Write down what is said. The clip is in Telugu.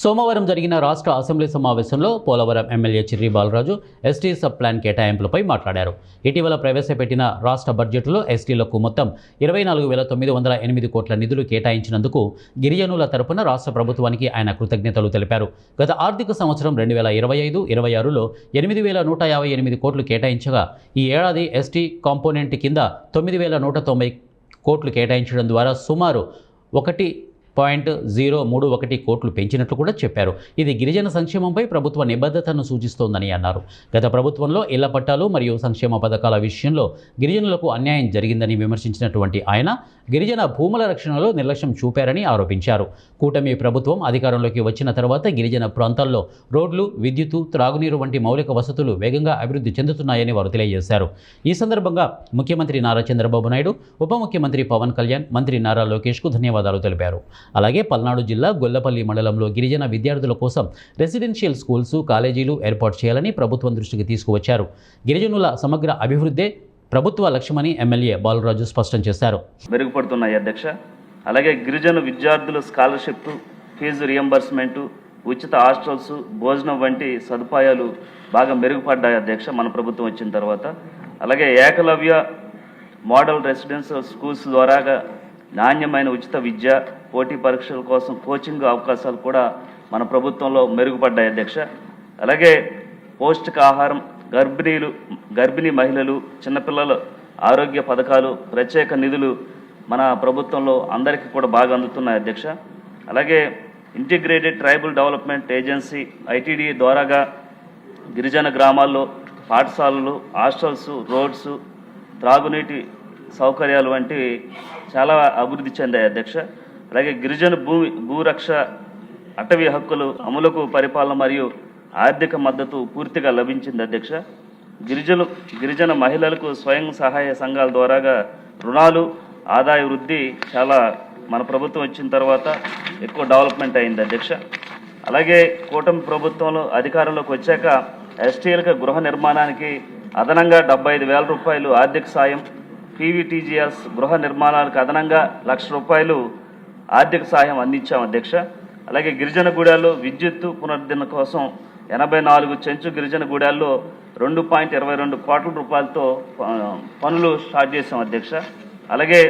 సోమవారం జరిగిన రాష్ట్ర అసెంబ్లీ సమావేశంలో Polavaram MLA Chirri Balaraju ST sub plan కేటాయింపులపై మాట్లాడారు. ఇటీవల ప్రవేశపెట్టిన రాష్ట్ర బడ్జెట్లో ఎస్టీలకు మొత్తం 24,908 కోట్ల నిధులు కేటాయించినందుకు గిరిజనుల తరపున రాష్ట్ర ప్రభుత్వానికి ఆయన కృతజ్ఞతలు తెలిపారు. గత ఆర్థిక సంవత్సరం 2025-26లో 8,158 కోట్లు కేటాయించగా ఈ ఏడాది ఎస్టీ కాంపోనెంట్ కింద 9,190 కోట్లు కేటాయించడం ద్వారా సుమారు 1.031 కోట్లు పెంచినట్లు కూడా చెప్పారు. ఇది గిరిజన సంక్షేమంపై ప్రభుత్వ నిబద్ధతను సూచిస్తోందని అన్నారు. గత ప్రభుత్వంలో ఇళ్ల పట్టాలు మరియు సంక్షేమ పథకాల విషయంలో గిరిజనులకు అన్యాయం జరిగిందని విమర్శించినటువంటి ఆయన గిరిజన భూముల రక్షణలో నిర్లక్ష్యం చూపారని ఆరోపించారు. కూటమి ప్రభుత్వం అధికారంలోకి వచ్చిన తర్వాత గిరిజన ప్రాంతాల్లో రోడ్లు, విద్యుత్తు, త్రాగునీరు వంటి మౌలిక వసతులు వేగంగా అభివృద్ధి చెందుతున్నాయని వారు తెలియజేశారు. ఈ సందర్భంగా ముఖ్యమంత్రి నారా చంద్రబాబు నాయుడు, ఉప ముఖ్యమంత్రి పవన్ కళ్యాణ్, మంత్రి నారా లోకేష్కు ధన్యవాదాలు తెలిపారు. అలాగే పల్నాడు జిల్లా గొల్లపల్లి మండలంలో గిరిజన విద్యార్థుల కోసం రెసిడెన్షియల్ స్కూల్స్, కాలేజీలు ఏర్పాటు చేయాలని ప్రభుత్వం దృష్టికి తీసుకువచ్చారు. గిరిజనుల సమగ్ర అభివృద్ధే ప్రభుత్వ లక్ష్యమని ఎమ్మెల్యే బాలరాజు స్పష్టం చేశారు. మెరుగుపడుతున్నాయి అధ్యక్ష. అలాగే గిరిజన విద్యార్థుల స్కాలర్షిప్, ఫీజు రియంబర్స్మెంటు, ఉచిత హాస్టల్స్, భోజనం వంటి సదుపాయాలు బాగా మెరుగుపడ్డాయి అధ్యక్ష మన ప్రభుత్వం వచ్చిన తర్వాత. అలాగే ఏకలవ్య మోడల్ రెసిడెన్షియల్ స్కూల్స్ ద్వారాగా నాణ్యమైన ఉచిత విద్య, పోటీ పరీక్షల కోసం కోచింగ్ అవకాశాలు కూడా మన ప్రభుత్వంలో మెరుగుపడ్డాయి అధ్యక్ష. అలాగే పౌష్టికాహారం, గర్భిణీ మహిళలు, చిన్నపిల్లల ఆరోగ్య పథకాలు, ప్రత్యేక నిధులు మన ప్రభుత్వంలో అందరికీ కూడా బాగా అందుతున్నాయి అధ్యక్ష. అలాగే integrated tribal development agency ITD ద్వారాగా గిరిజన గ్రామాల్లో పాఠశాలలు, హాస్టల్స్, రోడ్స్, త్రాగునీటి సౌకర్యాలు వంటివి చాలా అభివృద్ధి చెందాయి అధ్యక్ష. అలాగే గిరిజన భూరక్ష, అటవీ హక్కులు అమలుకు పరిపాలన మరియు ఆర్థిక మద్దతు పూర్తిగా లభించింది అధ్యక్ష. గిరిజన మహిళలకు స్వయం సహాయ సంఘాల ద్వారాగా రుణాలు, ఆదాయ వృద్ధి చాలా మన ప్రభుత్వం వచ్చిన తర్వాత ఎక్కువ డెవలప్మెంట్ అయింది అధ్యక్ష. అలాగే కూటమి ప్రభుత్వంలో అధికారంలోకి వచ్చాక ఎస్టీలకు గృహ నిర్మాణానికి అదనంగా 75,000 రూపాయలు ఆర్థిక సాయం, పీవీటీజీఎస్ గృహ నిర్మాణాలకు అదనంగా ₹1,00,000 ఆర్థిక సహాయం అందించాం అధ్యక్ష. అలాగే గిరిజన గూడాల్లో విద్యుత్తు పునరుద్ధరణ కోసం 84 చెంచు గిరిజన గూడాల్లో 2.22 కోట్ల రూపాయలతో పనులు స్టార్ట్ చేశాం అధ్యక్ష. అలాగే